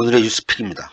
오늘의 뉴스픽입니다.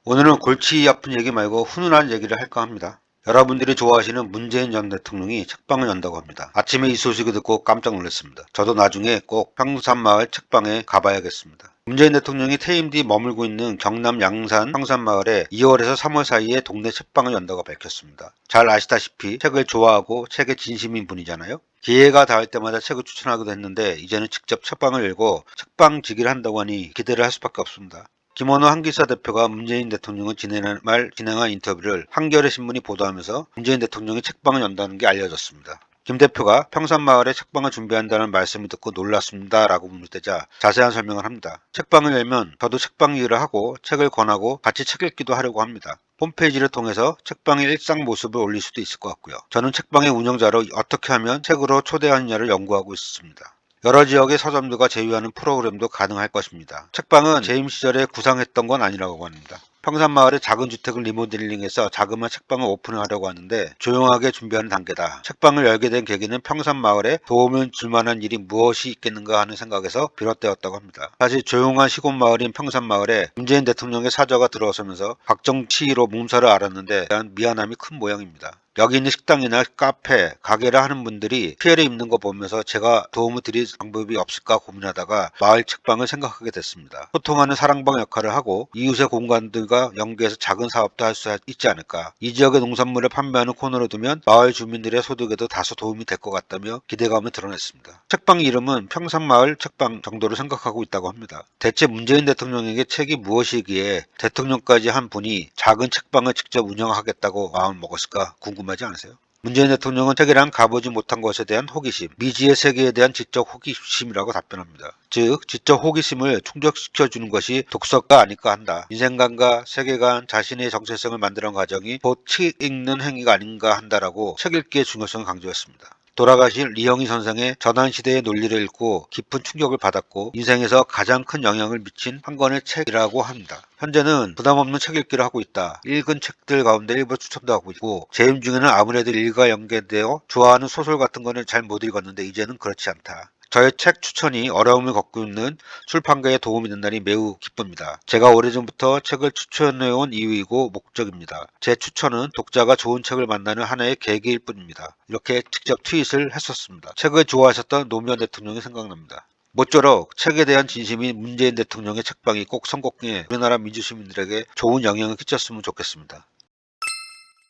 오늘은 골치 아픈 얘기 말고 훈훈한 얘기를 할까 합니다. 여러분들이 좋아하시는 문재인 전 대통령이 책방을 연다고 합니다. 아침에 이 소식을 듣고 깜짝 놀랐습니다. 저도 나중에 꼭 평산마을 책방에 가봐야겠습니다. 문재인 대통령이 퇴임 뒤 머물고 있는 경남 양산 평산마을에 2월에서 3월 사이에 동네 책방을 연다고 밝혔습니다. 잘 아시다시피 책을 좋아하고 책에 진심인 분이잖아요. 기회가 닿을 때마다 책을 추천하기도 했는데 이제는 직접 책방을 열고 책방지기를 한다고 하니 기대를 할 수밖에 없습니다. 김원호 한기사 대표가 문재인 대통령을 진행한 인터뷰를 한겨레 신문이 보도하면서 문재인 대통령이 책방을 연다는 게 알려졌습니다. 김 대표가 평산마을에 책방을 준비한다는 말씀을 듣고 놀랐습니다 라고 묻자 자세한 설명을 합니다. 책방을 열면 저도 책방 일을 하고 책을 권하고 같이 책 읽기도 하려고 합니다. 홈페이지를 통해서 책방의 일상 모습을 올릴 수도 있을 것 같고요. 저는 책방의 운영자로 어떻게 하면 책으로 초대하느냐를 연구하고 있습니다. 여러 지역의 서점들과 제휴하는 프로그램도 가능할 것입니다. 책방은 재임 시절에 구상했던 건 아니라고 합니다. 평산마을의 작은 주택을 리모델링해서 자그마한 책방을 오픈하려고 하는데 조용하게 준비하는 단계다. 책방을 열게 된 계기는 평산마을에 도움을 줄 만한 일이 무엇이 있겠는가 하는 생각에서 비롯되었다고 합니다. 사실 조용한 시골 마을인 평산마을에 문재인 대통령의 사저가 들어서면서 각정치로 몸살을 앓았는데 대한 미안함이 큰 모양입니다. 여기 있는 식당이나 카페, 가게를 하는 분들이 피해를 입는 거 보면서 제가 도움을 드릴 방법이 없을까 고민하다가 마을 책방을 생각하게 됐습니다. 소통하는 사랑방 역할을 하고 이웃의 공간들과 연계해서 작은 사업도 할 수 있지 않을까. 이 지역의 농산물을 판매하는 코너를 두면 마을 주민들의 소득에도 다소 도움이 될 것 같다며 기대감을 드러냈습니다. 책방 이름은 평산마을 책방 정도로 생각하고 있다고 합니다. 대체 문재인 대통령에게 책이 무엇이기에 대통령까지 한 분이 작은 책방을 직접 운영하겠다고 마음먹었을까 궁금하지 않으세요? 문재인 대통령은 책이란 가보지 못한 것에 대한 호기심, 미지의 세계에 대한 지적 호기심이라고 답변합니다. 즉, 지적 호기심을 충족시켜주는 것이 독서가 아닐까 한다. 인생관과 세계관, 자신의 정체성을 만드는 과정이 곧 책 읽는 행위가 아닌가 한다라고 책 읽기의 중요성을 강조했습니다. 돌아가신 리영희 선생의 전환시대의 논리를 읽고 깊은 충격을 받았고 인생에서 가장 큰 영향을 미친 한 권의 책이라고 합니다. 현재는 부담없는 책 읽기를 하고 있다. 읽은 책들 가운데 일부 추천도 하고 있고 재임 중에는 아무래도 일과 연계되어 좋아하는 소설 같은 거는 잘 못 읽었는데 이제는 그렇지 않다. 저의 책 추천이 어려움을 겪고 있는 출판가에 도움이 된다니 매우 기쁩니다. 제가 오래전부터 책을 추천해온 이유이고 목적입니다. 제 추천은 독자가 좋은 책을 만나는 하나의 계기일 뿐입니다. 이렇게 직접 트윗을 했었습니다. 책을 좋아하셨던 노무현 대통령이 생각납니다. 모쪼록 책에 대한 진심인 문재인 대통령의 책방이 꼭 선곡해 우리나라 민주시민들에게 좋은 영향을 끼쳤으면 좋겠습니다.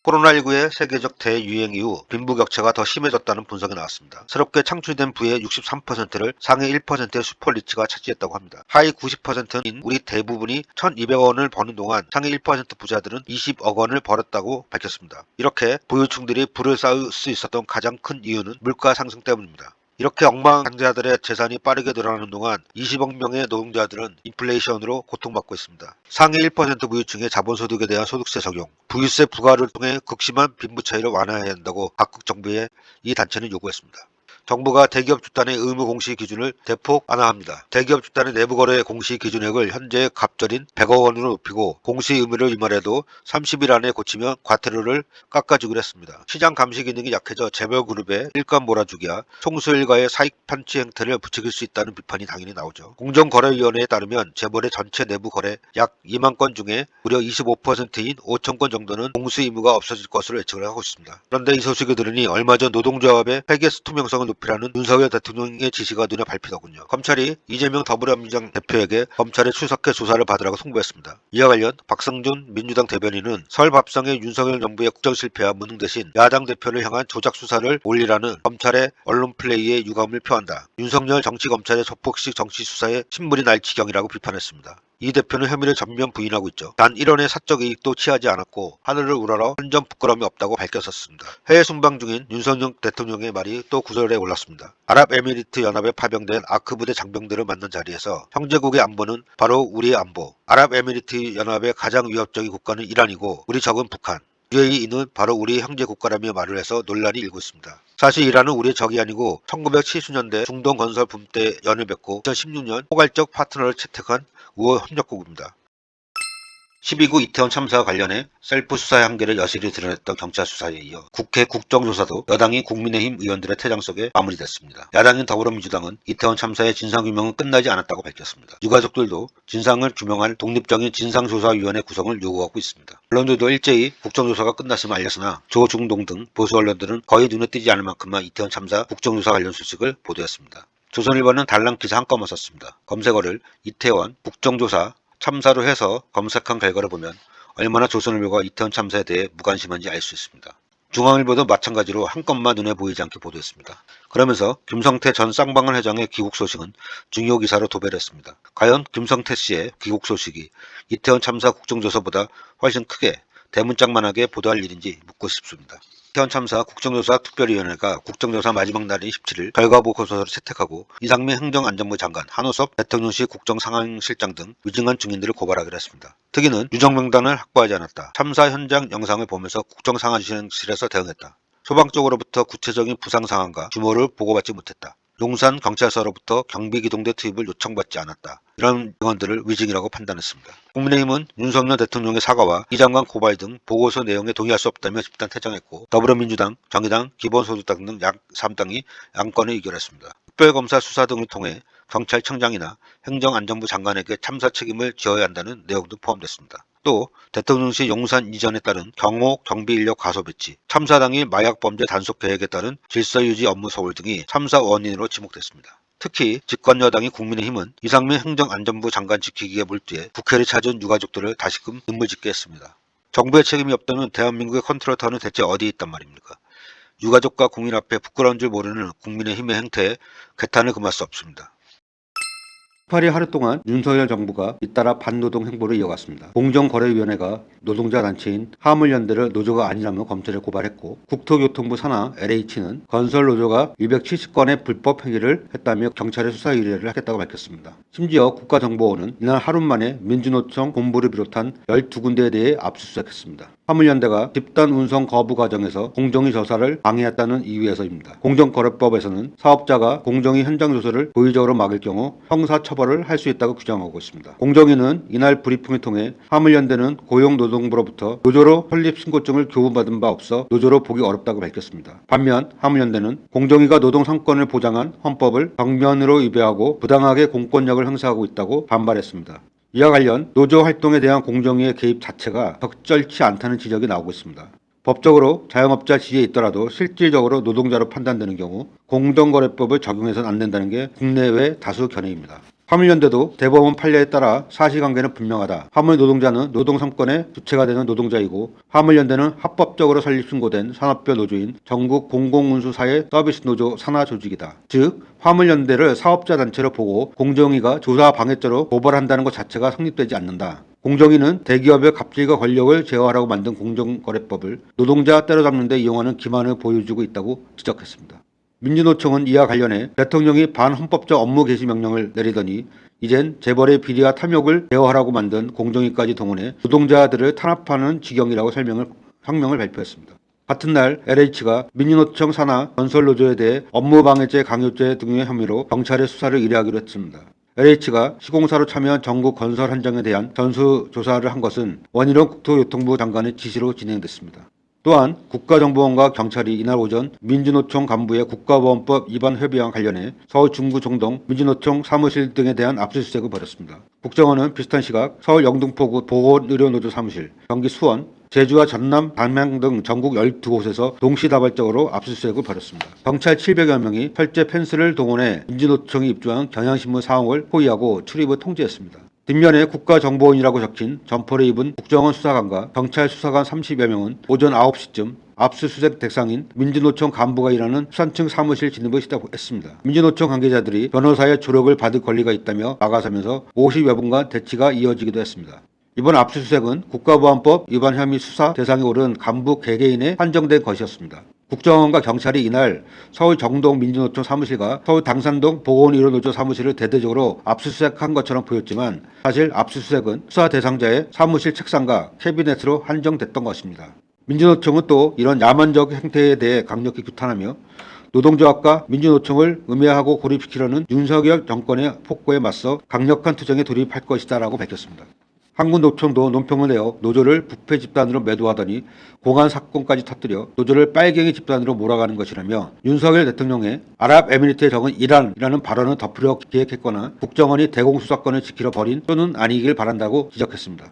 코로나19의 세계적 대유행 이후 빈부격차가 더 심해졌다는 분석이 나왔습니다. 새롭게 창출된 부의 63%를 상위 1%의 슈퍼리치가 차지했다고 합니다. 하위 90%인 우리 대부분이 1,200억 원을 버는 동안 상위 1% 부자들은 20억 원을 벌었다고 밝혔습니다. 이렇게 부유층들이 부를 쌓을 수 있었던 가장 큰 이유는 물가 상승 때문입니다. 이렇게 억만장자들의 재산이 빠르게 늘어나는 동안 20억 명의 노동자들은 인플레이션으로 고통받고 있습니다. 상위 1% 부유층의 자본소득에 대한 소득세 적용, 부유세 부과를 통해 극심한 빈부 차이를 완화해야 한다고 각국 정부에 이 단체는 요구했습니다. 정부가 대기업 집단의 의무 공시 기준을 대폭 완화합니다. 대기업 집단의 내부 거래 공시 기준액을 현재 갑절인 100억 원으로 높이고 공시 의무를 위반해도 30일 안에 고치면 과태료를 깎아주기로 했습니다. 시장 감시 기능이 약해져 재벌 그룹의 일감 몰아주기와 총수 일가의 사익 편취 행태를 부추길 수 있다는 비판이 당연히 나오죠. 공정거래위원회에 따르면 재벌의 전체 내부 거래 약 2만 건 중에 무려 25%인 5천 건 정도는 공시 의무가 없어질 것으로 예측을 하고 있습니다. 그런데 이 소식을 들으니 얼마 전 노동조합의 회계 투명성을 높이라는 윤석열 대통령의 지시가 눈에 밟히더군요. 검찰이 이재명 더불어민주당 대표에게 검찰에 출석해 조사를 받으라고 통보했습니다. 이와 관련 박성준 민주당 대변인은 설 밥상의 윤석열 정부의 국정 실패와 무능 대신 야당 대표를 향한 조작 수사를 올리라는 검찰의 언론 플레이에 유감을 표한다. 윤석열 정치검찰의 조폭식 정치 수사에 신물이 날 지경이라고 비판했습니다. 이 대표는 혐의를 전면 부인하고 있죠. 단 1원의 사적 이익도 취하지 않았고 하늘을 우러러 한 점 부끄러움이 없다고 밝혔었습니다. 해외 순방 중인 윤석열 대통령의 말이 또 구설에 올랐습니다. 아랍에미리트 연합에 파병된 아크 부대 장병들을 만난 자리에서 형제국의 안보는 바로 우리의 안보. 아랍에미리트 연합의 가장 위협적인 국가는 이란이고 우리 적은 북한. UAE는 바로 우리 형제 국가라며 말을 해서 논란이 일고 있습니다. 사실 이란은 우리의 적이 아니고 1970년대 중동 건설 붐 때 연을 맺고 2016년 포괄적 파트너를 채택한 우호 협력국입니다. 12구 이태원 참사와 관련해 셀프 수사의 한계를 여실히 드러냈던 경찰 수사에 이어 국회 국정조사도 여당이 국민의힘 의원들의 퇴장 속에 마무리됐습니다. 야당인 더불어민주당은 이태원 참사의 진상규명은 끝나지 않았다고 밝혔습니다. 유가족들도 진상을 규명할 독립적인 진상조사위원회 구성을 요구하고 있습니다. 언론들도 일제히 국정조사가 끝났음을 알렸으나 조중동 등 보수 언론들은 거의 눈에 띄지 않을 만큼만 이태원 참사 국정조사 관련 소식을 보도했습니다. 조선일보는 달랑 기사 한 건만 썼습니다. 검색어를 이태원 국정조사 참사로 해서 검색한 결과를 보면 얼마나 조선일보가 이태원 참사에 대해 무관심한지 알 수 있습니다. 중앙일보도 마찬가지로 한 건만 눈에 보이지 않게 보도했습니다. 그러면서 김성태 전 쌍방울 회장의 귀국 소식은 중요 기사로 도배를 했습니다. 과연 김성태 씨의 귀국 소식이 이태원 참사 국정조사보다 훨씬 크게 대문짝만하게 보도할 일인지 묻고 싶습니다. 이태원 참사 국정조사 특별위원회가 국정조사 마지막 날인 17일 결과 보고서를 채택하고 이상민 행정안전부 장관, 한호섭 대통령실 국정상황실장 등 위증한 증인들을 고발하기로 했습니다. 특위는 유정명단을 확보하지 않았다. 참사 현장 영상을 보면서 국정상황실에서 대응했다. 소방 쪽으로부터 구체적인 부상 상황과 규모를 보고받지 못했다. 용산 경찰서로부터 경비기동대 투입을 요청받지 않았다. 이런 증언들을 위증이라고 판단했습니다. 국민의힘은 윤석열 대통령의 사과와 이 장관 고발 등 보고서 내용에 동의할 수 없다며 집단 퇴장했고 더불어민주당, 정의당, 기본소득당 등 약 3당이 양권을 의결했습니다. 특별검사 수사 등을 통해 경찰청장이나 행정안전부 장관에게 참사 책임을 지어야 한다는 내용도 포함됐습니다. 또 대통령실 용산 이전에 따른 경호 경비인력 과소 배치, 참사 당일 마약범죄 단속 계획에 따른 질서유지 업무 소홀 등이 참사 원인으로 지목됐습니다. 특히 집권여당인 국민의힘은 이상민 행정안전부 장관 지키기에 몰두해 국회를 찾은 유가족들을 다시금 눈물짓게 했습니다. 정부의 책임이 없다면 대한민국의 컨트롤타워는 대체 어디에 있단 말입니까? 유가족과 국민 앞에 부끄러운 줄 모르는 국민의힘의 행태에 개탄을 금할 수 없습니다. 18일 하루 동안 윤석열 정부가 잇따라 반노동 행보를 이어갔습니다. 공정거래위원회가 노동자 단체인 화물연대를 노조가 아니라며 검찰에 고발했고 국토교통부 산하 LH는 건설노조가 270건의 불법 행위를 했다며 경찰에 수사 의뢰를 하겠다고 밝혔습니다. 심지어 국가정보원은 이날 하루 만에 민주노총 본부를 비롯한 12군데에 대해 압수수색했습니다. 화물연대가 집단 운송 거부 과정에서 공정위 조사를 방해했다는 이유에서입니다. 공정거래법에서는 사업자가 공정위 현장 조사를 고의적으로 막을 경우 형사처벌을 할 수 있다고 규정하고 있습니다. 공정위는 이날 브리핑을 통해 화물연대는 고용노동부로부터 노조로 설립 신고증을 교부받은 바 없어 노조로 보기 어렵다고 밝혔습니다. 반면 화물연대는 공정위가 노동 상권을 보장한 헌법을 정면으로 위배하고 부당하게 공권력을 행사하고 있다고 반발했습니다. 이와 관련 노조 활동에 대한 공정위의 개입 자체가 적절치 않다는 지적이 나오고 있습니다. 법적으로 자영업자 지위에 있더라도 실질적으로 노동자로 판단되는 경우 공정거래법을 적용해서는 안 된다는 게 국내외 다수 견해입니다. 화물연대도 대법원 판례에 따라 사실관계는 분명하다. 화물 노동자는 노동 3권의 주체가 되는 노동자이고 화물연대는 합법적으로 설립 신고된 산업별 노조인 전국 공공운수사회 서비스노조 산하 조직이다. 즉 화물연대를 사업자 단체로 보고 공정위가 조사 방해죄로 고발한다는 것 자체가 성립되지 않는다. 공정위는 대기업의 갑질과 권력을 제어하라고 만든 공정거래법을 노동자 때려잡는 데 이용하는 기만을 보여주고 있다고 지적했습니다. 민주노총은 이와 관련해 대통령이 반헌법적 업무 개시 명령을 내리더니 이젠 재벌의 비리와 탐욕을 제어하라고 만든 공정위까지 동원해 노동자들을 탄압하는 지경이라고 성명을 발표했습니다. 같은 날 LH가 민주노총 산하 건설노조에 대해 업무방해죄 강요죄 등의 혐의로 경찰에 수사를 의뢰하기로 했습니다. LH가 시공사로 참여한 전국 건설 현장에 대한 전수조사를 한 것은 원희룡 국토교통부 장관의 지시로 진행됐습니다. 또한 국가정보원과 경찰이 이날 오전 민주노총 간부의 국가보안법 위반 협의와 관련해 서울 중구 종동 민주노총 사무실 등에 대한 압수수색을 벌였습니다. 국정원은 비슷한 시각 서울 영등포구 보건의료노조 사무실, 경기 수원, 제주와 전남, 담양 등 전국 12곳에서 동시다발적으로 압수수색을 벌였습니다. 경찰 700여 명이 철제 펜스를 동원해 민주노총이 입주한 경향신문 사옥을 포위하고 출입을 통제했습니다. 뒷면에 국가정보원이라고 적힌 점퍼를 입은 국정원 수사관과 경찰 수사관 30여 명은 오전 9시쯤 압수수색 대상인 민주노총 간부가 일하는 수산층 사무실 진입을 시작했습니다. 민주노총 관계자들이 변호사의 조력을 받을 권리가 있다며 막아서면서 50여 분간 대치가 이어지기도 했습니다. 이번 압수수색은 국가보안법 위반 혐의 수사 대상에 오른 간부 개개인에 한정된 것이었습니다. 국정원과 경찰이 이날 서울 정동 민주노총 사무실과 서울 당산동 보건의료노조 사무실을 대대적으로 압수수색한 것처럼 보였지만 사실 압수수색은 수사 대상자의 사무실 책상과 캐비넷으로 한정됐던 것입니다. 민주노총은 또 이런 야만적 행태에 대해 강력히 규탄하며 노동조합과 민주노총을 음해하고 고립시키려는 윤석열 정권의 폭거에 맞서 강력한 투쟁에 돌입할 것이다 라고 밝혔습니다. 한국노총도 논평을 내어 노조를 부패 집단으로 매도하더니 공안 사건까지 터뜨려 노조를 빨갱이 집단으로 몰아가는 것이라며 윤석열 대통령의 아랍에미리트에 적은 이란이라는 발언을 덮으려 기획했거나 국정원이 대공수사권을 지키려 벌인 또는 아니길 바란다고 지적했습니다.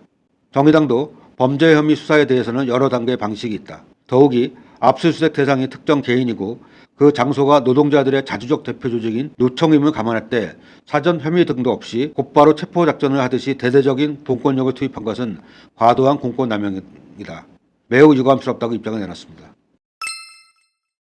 정의당도 범죄 혐의 수사에 대해서는 여러 단계의 방식이 있다. 더욱이 압수수색 대상이 특정 개인이고 그 장소가 노동자들의 자주적 대표 조직인 노총임을 감안할 때 사전 혐의 등도 없이 곧바로 체포작전을 하듯이 대대적인 공권력을 투입한 것은 과도한 공권남용이다. 매우 유감스럽다고 입장을 내놨습니다.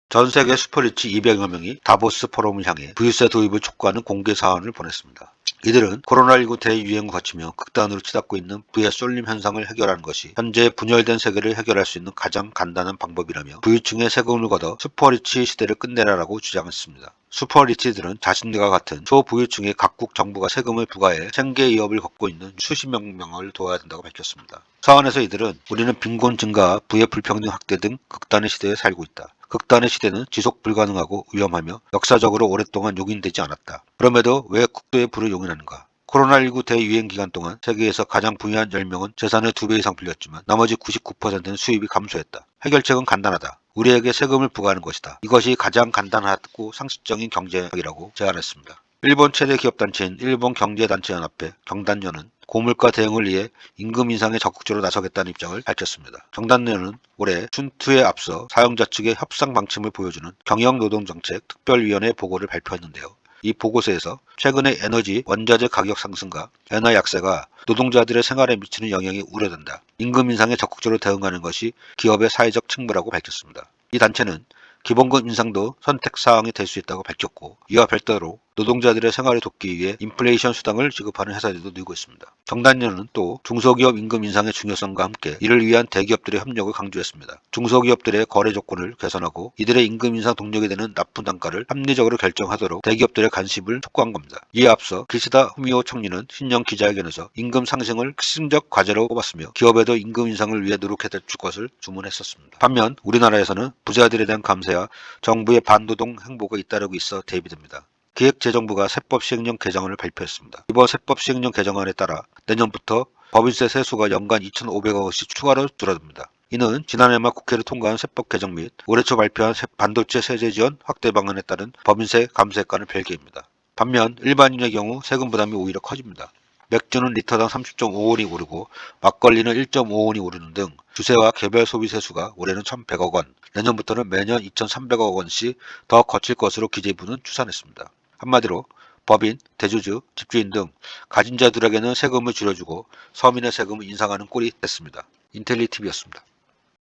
전 세계 슈퍼리치 200여 명이 다보스 포럼을 향해 부유세 도입을 촉구하는 공개 사안을 보냈습니다. 이들은 코로나19 대유행을 거치며 극단으로 치닫고 있는 부의 쏠림 현상을 해결하는 것이 현재 분열된 세계를 해결할 수 있는 가장 간단한 방법이라며 부유층의 세금을 걷어 슈퍼리치 시대를 끝내라라고 주장했습니다. 슈퍼리치들은 자신들과 같은 초부유층의 각국 정부가 세금을 부과해 생계 위협을 걷고 있는 수십여 명을 도와야 된다고 밝혔습니다. 사안에서 이들은 우리는 빈곤 증가, 부의 불평등 확대 등 극단의 시대에 살고 있다. 극단의 시대는 지속 불가능하고 위험하며 역사적으로 오랫동안 용인되지 않았다. 그럼에도 왜 국도의 부를 용인하는가? 코로나19 대유행 기간 동안 세계에서 가장 부유한 10명은 재산을 2배 이상 불렸지만 나머지 99%는 수입이 감소했다. 해결책은 간단하다. 우리에게 세금을 부과하는 것이다. 이것이 가장 간단하고 상식적인 경제학이라고 제안했습니다. 일본 최대 기업단체인 일본경제단체연합회 경단련은 고물가 대응을 위해 임금 인상에 적극적으로 나서겠다는 입장을 밝혔습니다. 경단련은 올해 춘투에 앞서 사용자 측의 협상 방침을 보여주는 경영노동정책 특별위원회 보고를 발표했는데요. 이 보고서에서 최근의 에너지, 원자재 가격 상승과 엔화 약세가 노동자들의 생활에 미치는 영향이 우려된다. 임금 인상에 적극적으로 대응하는 것이 기업의 사회적 책무라고 밝혔습니다. 이 단체는 기본급 인상도 선택사항이 될 수 있다고 밝혔고 이와 별도로 노동자들의 생활을 돕기 위해 인플레이션 수당을 지급하는 회사들도 늘고 있습니다. 경단련은 또 중소기업 임금 인상의 중요성과 함께 이를 위한 대기업들의 협력을 강조했습니다. 중소기업들의 거래 조건을 개선하고 이들의 임금 인상 동력이 되는 납품 단가를 합리적으로 결정하도록 대기업들의 간섭을 촉구한 겁니다. 이에 앞서 기시다 후미오 총리는 신년 기자회견에서 임금 상승을 핵심적 과제로 꼽았으며 기업에도 임금 인상을 위해 노력해 줄 것을 주문했었습니다. 반면 우리나라에서는 부자들에 대한 감세와 정부의 반노동 행보가 잇따르고 있어 대비됩니다. 기획재정부가 세법 시행령 개정안을 발표했습니다. 이번 세법 시행령 개정안에 따라 내년부터 법인세 세수가 연간 2,500억 원씩 추가로 줄어듭니다. 이는 지난해 말 국회를 통과한 세법 개정 및 올해 초 발표한 반도체 세제 지원 확대 방안에 따른 법인세 감세가는 별개입니다. 반면 일반인의 경우 세금 부담이 오히려 커집니다. 맥주는 리터당 30.5원이 오르고 막걸리는 1.5원이 오르는 등 주세와 개별 소비 세수가 올해는 1,100억 원, 내년부터는 매년 2,300억 원씩 더 거칠 것으로 기재부는 추산했습니다. 한마디로 법인, 대주주, 집주인 등 가진 자들에게는 세금을 줄여주고 서민의 세금을 인상하는 꼴이 됐습니다. 인텔리TV였습니다.